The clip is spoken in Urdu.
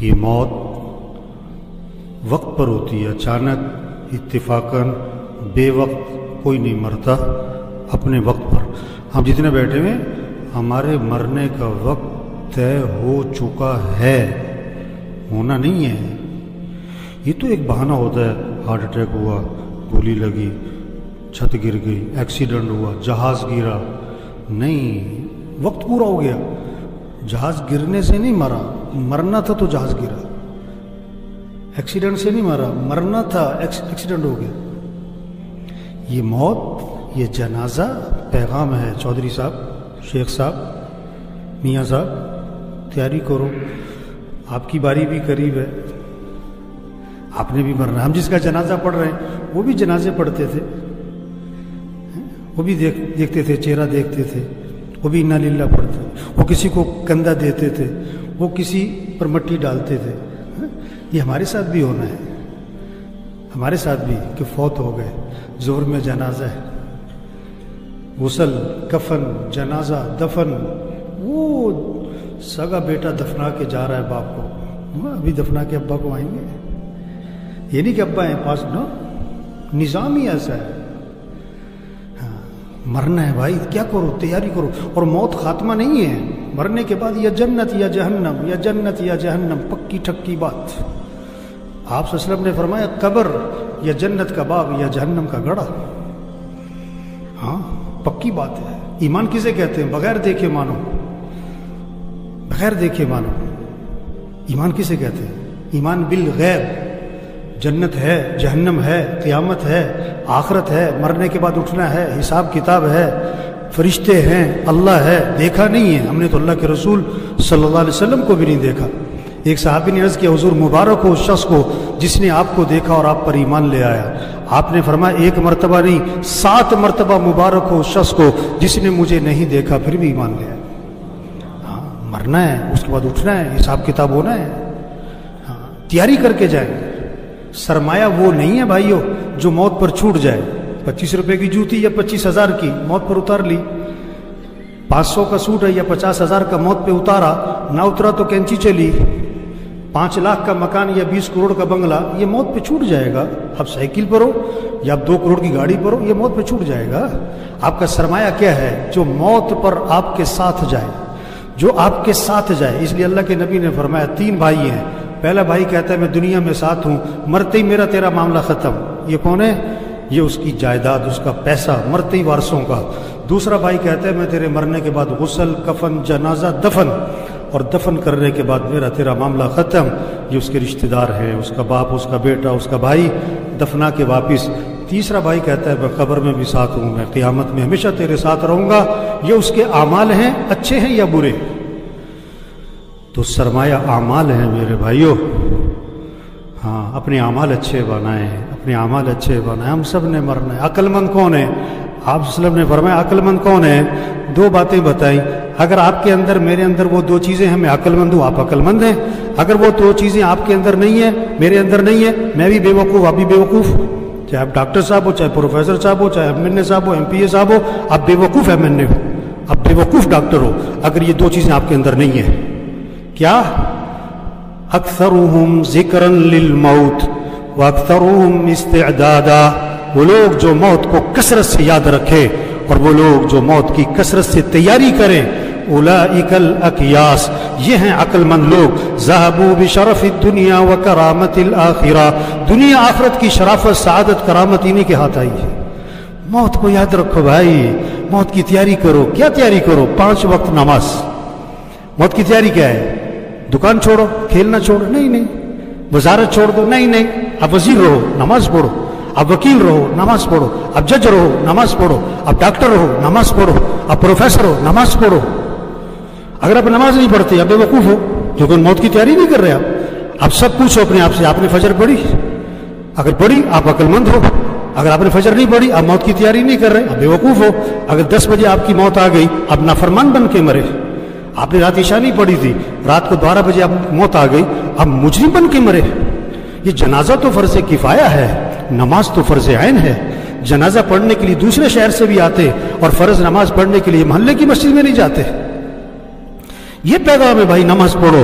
یہ موت وقت پر ہوتی ہے، اچانک، اتفاقاً، بے وقت کوئی نہیں مرتا، اپنے وقت پر۔ ہم جتنے بیٹھے ہوئے ہمارے مرنے کا وقت طے ہو چکا ہے، ہونا نہیں ہے۔ یہ تو ایک بہانہ ہوتا ہے، ہارٹ اٹیک ہوا، گولی لگی، چھت گر گئی، ایکسیڈنٹ ہوا، جہاز گرا، نہیں، وقت پورا ہو گیا۔ جہاز گرنے سے نہیں مرا، مرنا تھا تو جہاز گرا۔ ایکسیڈنٹ سے نہیں مرا، مرنا تھا، ایکسیڈنٹ ہو گیا۔ یہ موت، یہ جنازہ پیغام ہے۔ چودھری صاحب، شیخ صاحب، میاں صاحب، تیاری کرو، آپ کی باری بھی قریب ہے، آپ نے بھی مرنا۔ ہم جس کا جنازہ پڑھ رہے ہیں وہ بھی جنازے پڑھتے تھے، وہ بھی دیکھتے تھے، چہرہ دیکھتے تھے، وہ بھی انا للہ پڑھتے تھے، وہ کسی کو کندھا دیتے تھے، وہ کسی پر مٹی ڈالتے تھے۔ یہ ہمارے ساتھ بھی ہونا ہے، ہمارے ساتھ بھی، کہ فوت ہو گئے، ظہر میں جنازہ ہے، غسل، کفن، جنازہ، دفن، وہ سگا بیٹا دفنا کے جا رہا ہے باپ کو، ابھی دفنا کے ابا کو آئیں گے، یہ نہیں کہ ابا ہیں پاس، نو، نظام ہی ایسا ہے۔ ہاں، مرنا ہے بھائی، کیا کرو، تیاری کرو۔ اور موت خاتمہ نہیں ہے، مرنے کے بعد یا جنت یا جہنم، یا جنت یا جہنم، پکی ٹھکی بات۔ آپ صلی اللہ علیہ وسلم نے فرمایا قبر یا جنت کا باغ یا جہنم کا گڑھا۔ ہاں، پکی بات ہے۔ ایمان کسے کہتے ہیں؟ بغیر دیکھے مانو، بغیر دیکھے مانو۔ ایمان کسے کہتے ہیں؟ ایمان بالغیب۔ جنت ہے، جہنم ہے، قیامت ہے، آخرت ہے، مرنے کے بعد اٹھنا ہے، حساب کتاب ہے، فرشتے ہیں، اللہ ہے، دیکھا نہیں ہے ہم نے تو اللہ کے رسول صلی اللہ علیہ وسلم کو بھی نہیں دیکھا۔ ایک صحابی نے عرض کیا حضور مبارک ہو اس شخص کو جس نے آپ کو دیکھا اور آپ پر ایمان لے آیا۔ آپ نے فرمایا ایک مرتبہ نہیں 7 مرتبہ مبارک ہو اس شخص کو جس نے مجھے نہیں دیکھا پھر بھی ایمان لے آیا۔ ہاں، مرنا ہے، اس کے بعد اٹھنا ہے، حساب کتاب ہونا ہے۔ ہاں، تیاری کر کے جائیں۔ سرمایہ وہ نہیں ہے بھائیو جو موت پر چھوٹ جائے۔ 25 روپے کی جوتی یا 25,000 کی موت پر اتار لی، 500 کا سوٹ ہے یا 50,000 کا موت پہ اتارا، نہ اترا تو کینچی چلی، 5 لاکھ کا مکان یا 20 کروڑ کا بنگلہ، یہ موت پہ چھوٹ جائے گا۔ اب سائیکل پر ہو یا اب 2 کروڑ کی گاڑی پر ہو، یہ موت پہ چھوٹ جائے گا۔ آپ کا سرمایہ کیا ہے؟ جو موت پر آپ کے ساتھ جائے، جو آپ کے ساتھ جائے۔ اس لیے اللہ کے نبی نے فرمایا 3 بھائی ہیں، پہلا بھائی کہتا ہے میں دنیا میں ساتھ ہوں، مرتے ہی میرا تیرا معاملہ ختم۔ یہ کون ہے؟ یہ اس کی جائیداد، اس کا پیسہ، مرتے ہی وارثوں کا۔ دوسرا بھائی کہتا ہے میں تیرے مرنے کے بعد غسل، کفن، جنازہ، دفن، اور دفن کرنے کے بعد میرا تیرا معاملہ ختم۔ یہ اس کے رشتہ دار ہیں، اس کا باپ، اس کا بیٹا، اس کا بھائی، دفنا کے واپس۔ تیسرا بھائی کہتا ہے میں قبر میں بھی ساتھ ہوں، میں قیامت میں ہمیشہ تیرے ساتھ رہوں گا۔ یہ اس کے اعمال ہیں، اچھے ہیں یا برے؟ تو سرمایہ اعمال ہیں میرے بھائیوں۔ ہاں، اپنے اعمال اچھے بنائیں، اپنے اعمال اچھے بنائیں۔ ہم سب نے مرنا ہے۔ عقل مند کون ہے؟ آپ صلی اللہ علیہ وسلم نے فرمایا عقل مند کون ہے؟ 2 باتیں بتائیں۔ اگر آپ کے اندر، میرے اندر وہ 2 چیزیں ہیں، میں عقل مند ہوں، آپ عقل مند ہیں۔ اگر وہ 2 چیزیں آپ کے اندر نہیں ہیں، میرے اندر نہیں ہے، میں بھی بے وقوف، آپ بھی بے وقوف۔ چاہے آپ ڈاکٹر صاحب ہو، چاہے پروفیسر صاحب ہو، چاہے ایم این اے صاحب ہو، ایم پی اے صاحب ہو، آپ بے وقوف ایم این اے ہو، آپ بے وقوف ڈاکٹر ہو اگر یہ 2 چیزیں آپ کے اندر نہیں ہیں۔ کیا؟ اکثرهم ذکرا للموت واکثرهم استعدادا، وہ لوگ جو موت کو کثرت سے یاد رکھے اور وہ لوگ جو موت کی کثرت سے تیاری کریں۔ اولئک الاکیاس، یہ ہیں عقل مند لوگ۔ ذهبوا بشرف الدنیا وکرامت الآخرہ، دنیا آخرت کی شرافت، سعادت، کرامت انہی کے ہاتھ آئی ہے۔ موت کو یاد رکھو بھائی، موت کی تیاری کرو۔ کیا تیاری کرو؟ 5 وقت نماز۔ موت کی تیاری کیا ہے؟ دکان چھوڑو، کھیلنا چھوڑو، نہیں، وزارت چھوڑ دو، نہیں، اب وزیر رہو، نماز پڑھو، اب وکیل رہو، نماز پڑھو، اب جج رہو، نماز پڑھو، اب ڈاکٹر رہو، نماز پڑھو، اب پروفیسر ہو، نماز پڑھو۔ اگر آپ نماز نہیں پڑھتے اب بے وقوف ہو، کیونکہ موت کی تیاری نہیں کر رہے آپ۔ اب سب پوچھو اپنے آپ سے، آپ نے فجر پڑھی؟ اگر پڑھی آپ عقل مند ہو۔ اگر آپ نے فجر نہیں پڑھی، آپ موت کی تیاری نہیں کر رہے، اب بے وقوف ہو۔ اگر 10 بجے آپ کی موت آ گئی، اب نافرمان بن کے مرے۔ آپ نے رات عشاء نہیں پڑھی تھی، رات کو 12 بجے اب موت آ گئی، اب مجرم بن کے مرے۔ یہ جنازہ تو فرض کفایہ ہے، نماز تو فرض عین ہے۔ جنازہ پڑھنے کے لیے دوسرے شہر سے بھی آتے اور فرض نماز پڑھنے کے لیے محلے کی مسجد میں نہیں جاتے۔ یہ پیغام ہے بھائی، نماز پڑھو،